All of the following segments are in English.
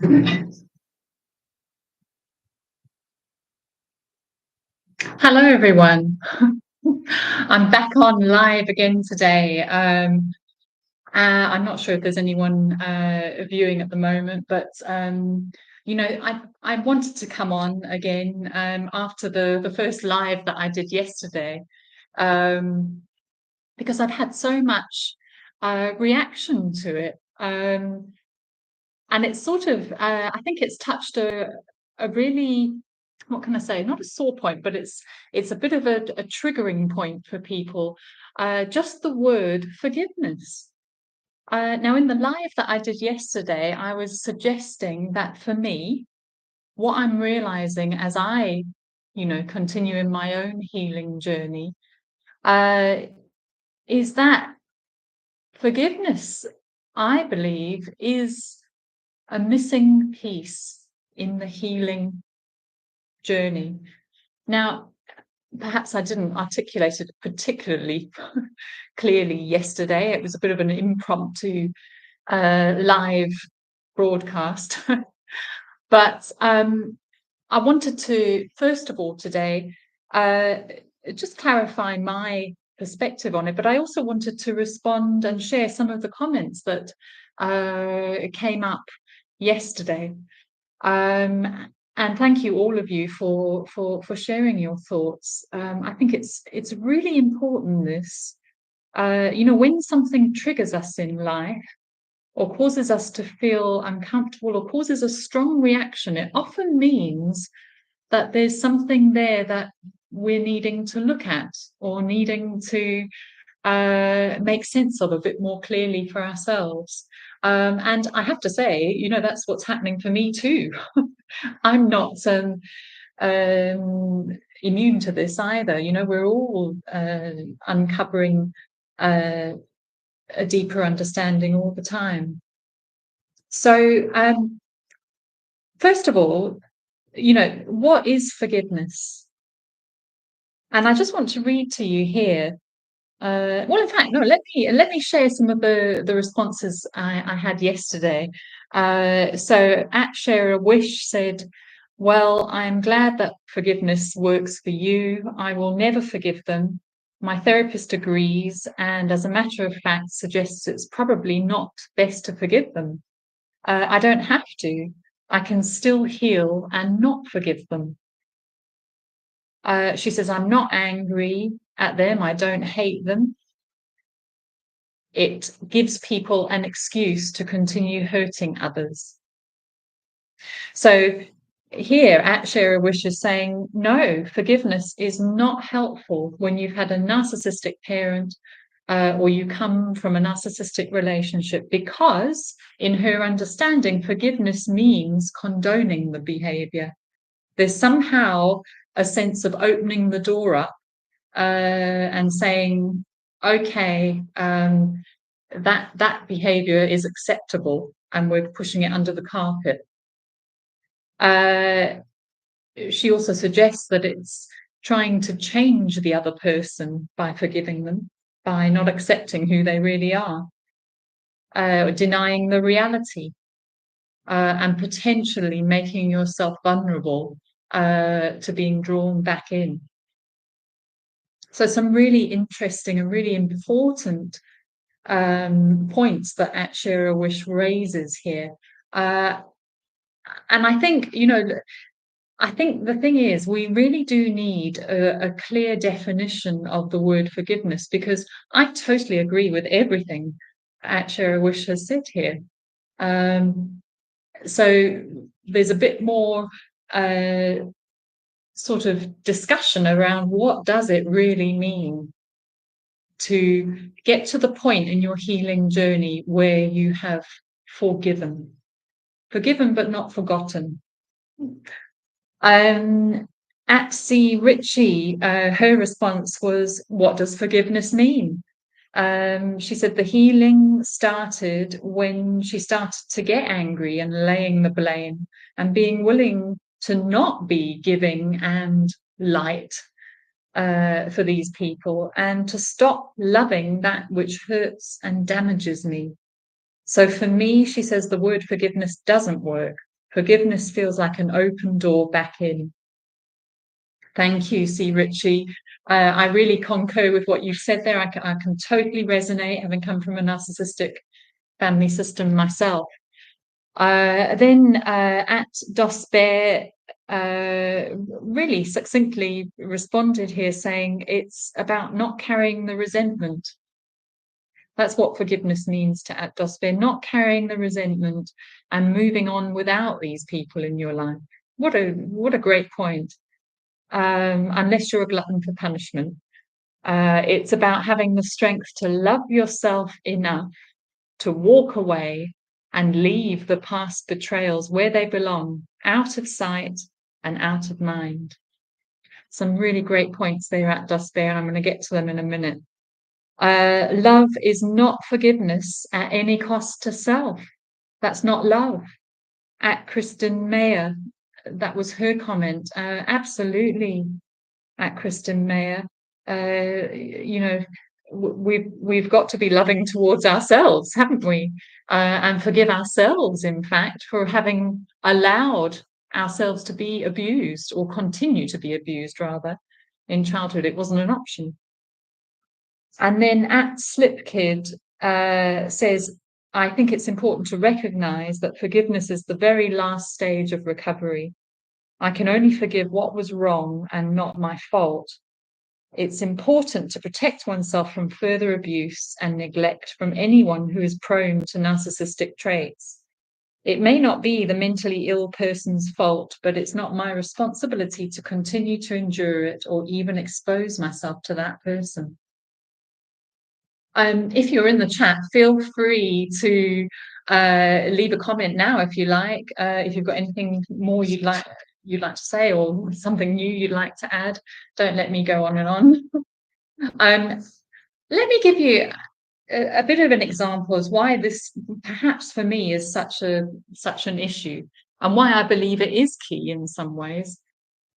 Hello, everyone. I'm back on live again today. I'm not sure if there's anyone viewing at the moment, but I wanted to come on again after the first live that I did yesterday, um, because I've had so much reaction to it. And it's sort of, I think it's touched a really, what can I say, not a sore point, but it's a bit of a triggering point for people. Just the word forgiveness. Now, in the live that I did yesterday, I was suggesting that for me, what I'm realizing as I continue in my own healing journey, uh, is that forgiveness, I believe, is a missing piece in the healing journey. Now, perhaps I didn't articulate it particularly clearly yesterday. It was a bit of an impromptu live broadcast. But I wanted to, first of all, today, uh, just clarify my perspective on it, but I also wanted to respond and share some of the comments that came up yesterday. And thank you, all of you, for sharing your thoughts. I think it's really important. When something triggers us in life, or causes us to feel uncomfortable, or causes a strong reaction, it often means that there's something there that we're needing to look at, or needing to make sense of a bit more clearly for ourselves. And I have to say, that's what's happening for me too. I'm not immune to this either. We're all uncovering uh, a deeper understanding all the time. So, first of all, what is forgiveness? And I just want to read to you here. Well, in fact, no. Let me share some of the responses I had yesterday. So, at Share a Wish said, "Well, I'm glad that forgiveness works for you. I will never forgive them. My therapist agrees, and as a matter of fact, suggests it's probably not best to forgive them. I don't have to. I can still heal and not forgive them." She says, "I'm not angry at them. I don't hate them. It gives people an excuse to continue hurting others." So here at Share a Wish is saying, no, forgiveness is not helpful when you've had a narcissistic parent, or you come from a narcissistic relationship, because in her understanding, forgiveness means condoning the behavior. There's somehow a sense of opening the door up and saying, okay, that behavior is acceptable, and we're pushing it under the carpet. She also suggests that it's trying to change the other person by forgiving them, by not accepting who they really are, denying the reality, and potentially making yourself vulnerable to being drawn back in. So some really interesting and really important points that at Share a Wish raises here. And I think, the thing is, we really do need a clear definition of the word forgiveness, because I totally agree with everything at Share a Wish has said here. So there's a bit more sort of discussion around what does it really mean to get to the point in your healing journey where you have forgiven but not forgotten. At C. Ritchie, her response was, what does forgiveness mean? She said the healing started when she started to get angry and laying the blame, and being willing to not be giving and light for these people, and to stop loving that which hurts and damages me. So for me, she says, the word forgiveness doesn't work. Forgiveness feels like an open door back in. Thank you, C. Ritchie. I really concur with what you've said there. I can totally resonate, having come from a narcissistic family system myself. Then at Dosbear really succinctly responded here, saying it's about not carrying the resentment. That's what forgiveness means to at Dosbear, not carrying the resentment and moving on without these people in your life. What a great point. Unless you're a glutton for punishment. It's about having the strength to love yourself enough to walk away and leave the past betrayals where they belong, out of sight and out of mind. Some really great points there at Despair, and I'm going to get to them in a minute. Love is not forgiveness at any cost to self. That's not love. At Kristen Mayer, that was her comment. Absolutely, at Kristen Mayer. We've got to be loving towards ourselves, haven't we? And forgive ourselves, in fact, for having allowed ourselves to be abused, or continue to be abused, rather, in childhood. It wasn't an option. And then at Slipkid says, I think it's important to recognize that forgiveness is the very last stage of recovery. I can only forgive what was wrong and not my fault. It's important to protect oneself from further abuse and neglect from anyone who is prone to narcissistic traits. It may not be the mentally ill person's fault, but it's not my responsibility to continue to endure it or even expose myself to that person. If you're in the chat, feel free to leave a comment now if you like. If you've got anything more you'd like to say, or something new you'd like to add, don't let me go on and on. Let me give you a bit of an example as why this, perhaps for me, is such an issue, and why I believe it is key in some ways.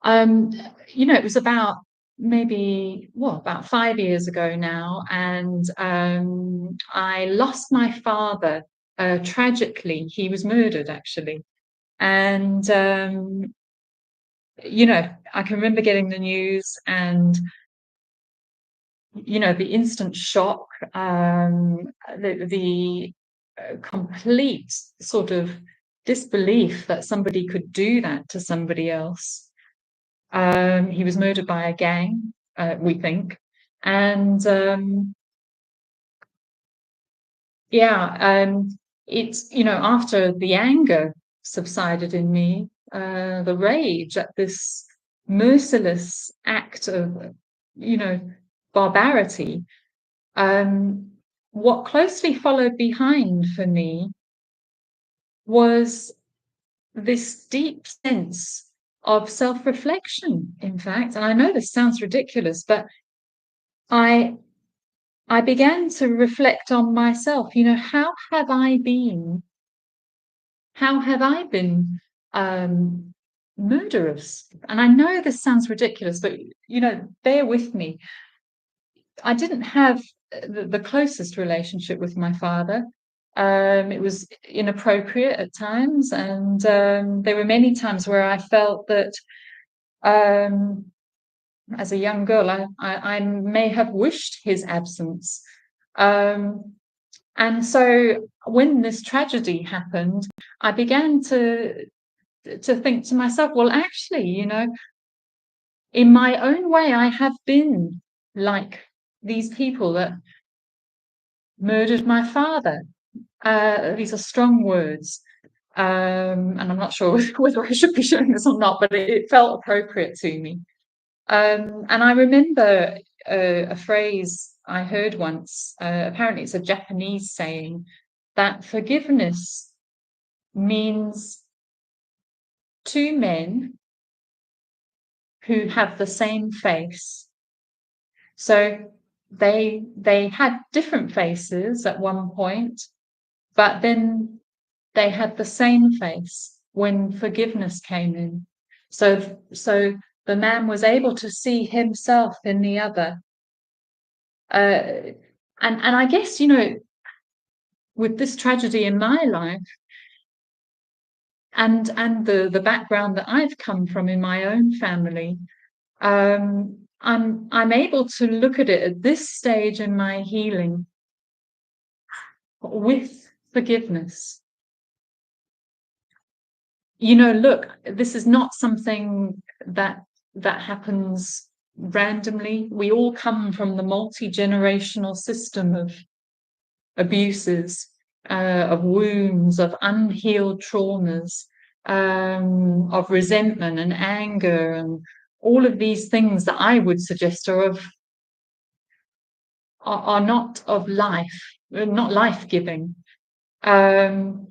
It was about about 5 years ago now, and I lost my father tragically. He was murdered, actually, and I can remember getting the news and the instant shock, the complete sort of disbelief that somebody could do that to somebody else. He was murdered by a gang, we think. And it's, after the anger subsided in me, the rage at this merciless act of, barbarity, what closely followed behind for me was this deep sense of self-reflection, in fact. And I know this sounds ridiculous, but I began to reflect on myself. How have I been murderous? And I know this sounds ridiculous, but bear with me. I didn't have the closest relationship with my father. It was inappropriate at times, and there were many times where I felt that as a young girl, I may have wished his absence. And so when this tragedy happened, I began to think to myself, well, actually, in my own way, I have been like these people that murdered my father. These are strong words. And I'm not sure whether I should be sharing this or not, but it felt appropriate to me. And I remember a phrase I heard once, apparently it's a Japanese saying, that forgiveness means two men who have the same face. So they had different faces at one point, but then they had the same face when forgiveness came in. So the man was able to see himself in the other. And I guess, with this tragedy in my life and the background that I've come from in my own family, I'm able to look at it at this stage in my healing with forgiveness. Look, this is not something that happens randomly. We all come from the multi-generational system of abuses, of wounds, of unhealed traumas, of resentment and anger, and all of these things that I would suggest are not of life, not life-giving. And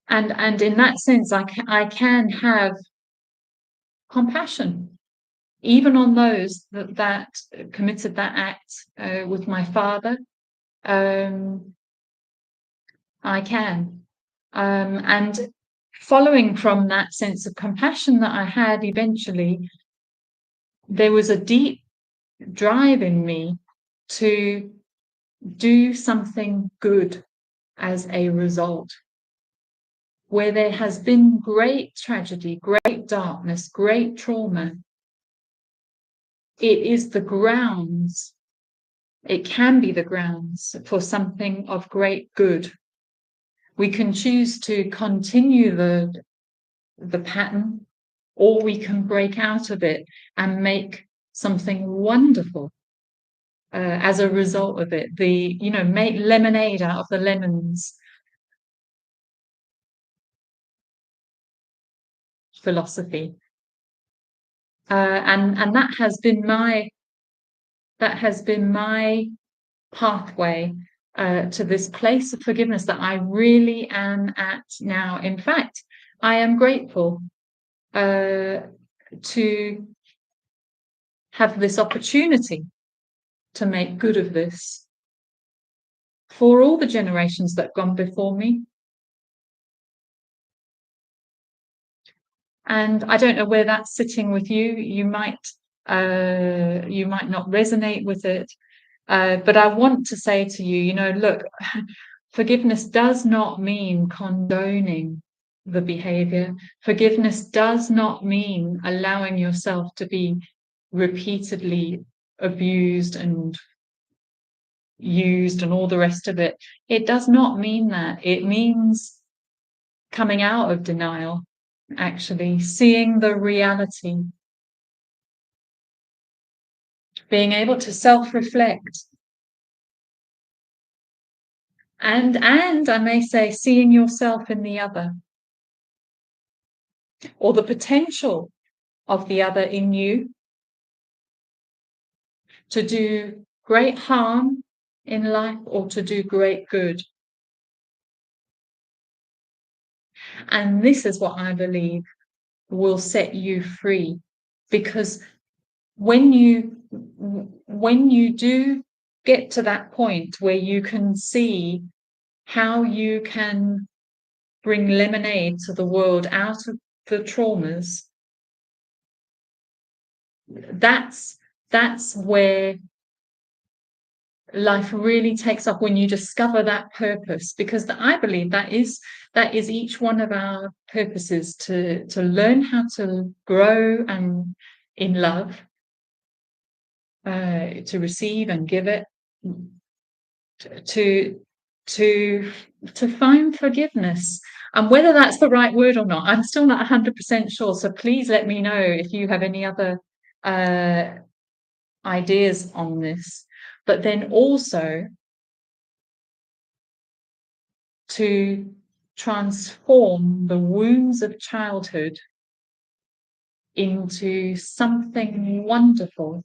in that sense, I can have compassion, even on those that committed that act with my father. I can. And following from that sense of compassion that I had eventually, there was a deep drive in me to do something good as a result. Where there has been great tragedy, great darkness, great trauma, it is the grounds, it can be the grounds for something of great good. We can choose to continue the pattern, or we can break out of it and make something wonderful as a result of it. Make lemonade out of the lemons philosophy. And that has been my pathway to this place of forgiveness that I really am at now. In fact, I am grateful to have this opportunity to make good of this for all the generations that have gone before me. And I don't know where that's sitting with you. You might not resonate with it, but I want to say to you, look, forgiveness does not mean condoning the behavior. Forgiveness does not mean allowing yourself to be repeatedly abused and used and all the rest of it. It does not mean that. It means coming out of denial, actually seeing the reality, being able to self-reflect, and I may say seeing yourself in the other, or the potential of the other in you to do great harm in life or to do great good. And this is what I believe will set you free, because when you do get to that point where you can see how you can bring lemonade to the world out of the traumas, that's where life really takes off, when you discover that purpose, because I believe that is each one of our purposes, to learn how to grow and in love, to receive and give it, to find forgiveness. And whether that's the right word or not, I'm still not 100% sure. So please let me know if you have any other ideas on this. But then also to transform the wounds of childhood into something wonderful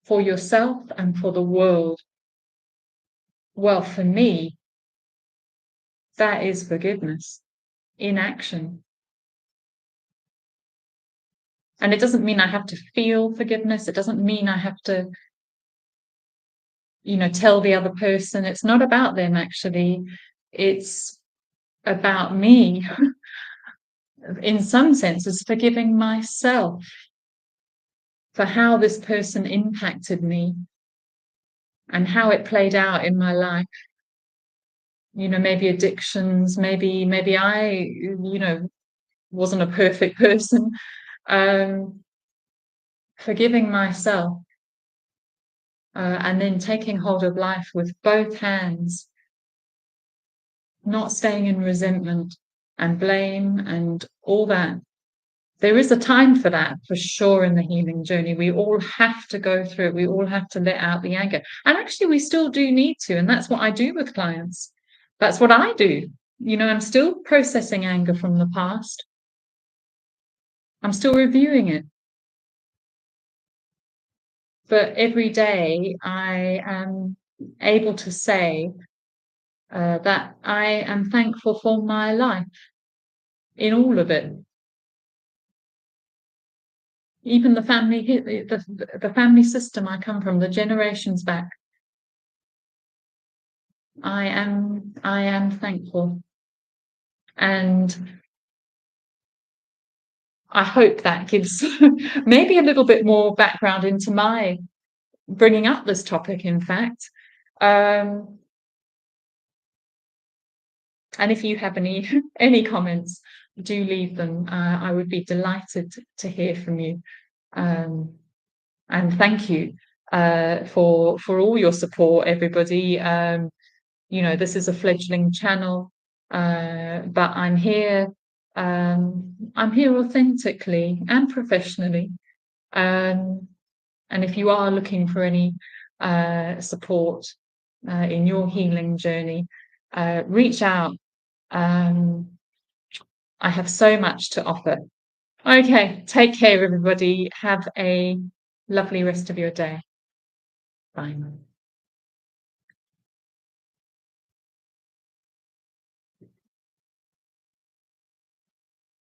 for yourself and for the world. Well, for me, that is forgiveness in action. And it doesn't mean I have to feel forgiveness. It doesn't mean I have to, tell the other person. It's not about them, actually. It's about me, in some senses, forgiving myself for how this person impacted me, and how it played out in my life. Maybe addictions, maybe I, wasn't a perfect person. Um, Forgiving myself, and then taking hold of life with both hands, not staying in resentment and blame and all that. There is a time for that, for sure, in the healing journey. We all have to go through it. We all have to let out the anger. And actually, we still do need to. And that's what I do with clients. That's what I do. I'm still processing anger from the past. I'm still reviewing it. But every day I am able to say that I am thankful for my life in all of it. Even the family system I come from, the generations back, I am thankful. And I hope that gives maybe a little bit more background into my bringing up this topic, in fact. And if you have any comments, do leave them. I would be delighted to hear from you. And thank you for all your support, everybody. This is a fledgling channel, but I'm here. I'm here authentically and professionally. And if you are looking for any support in your healing journey, reach out. I have so much to offer. Okay, take care, everybody. Have a lovely rest of your day. Bye.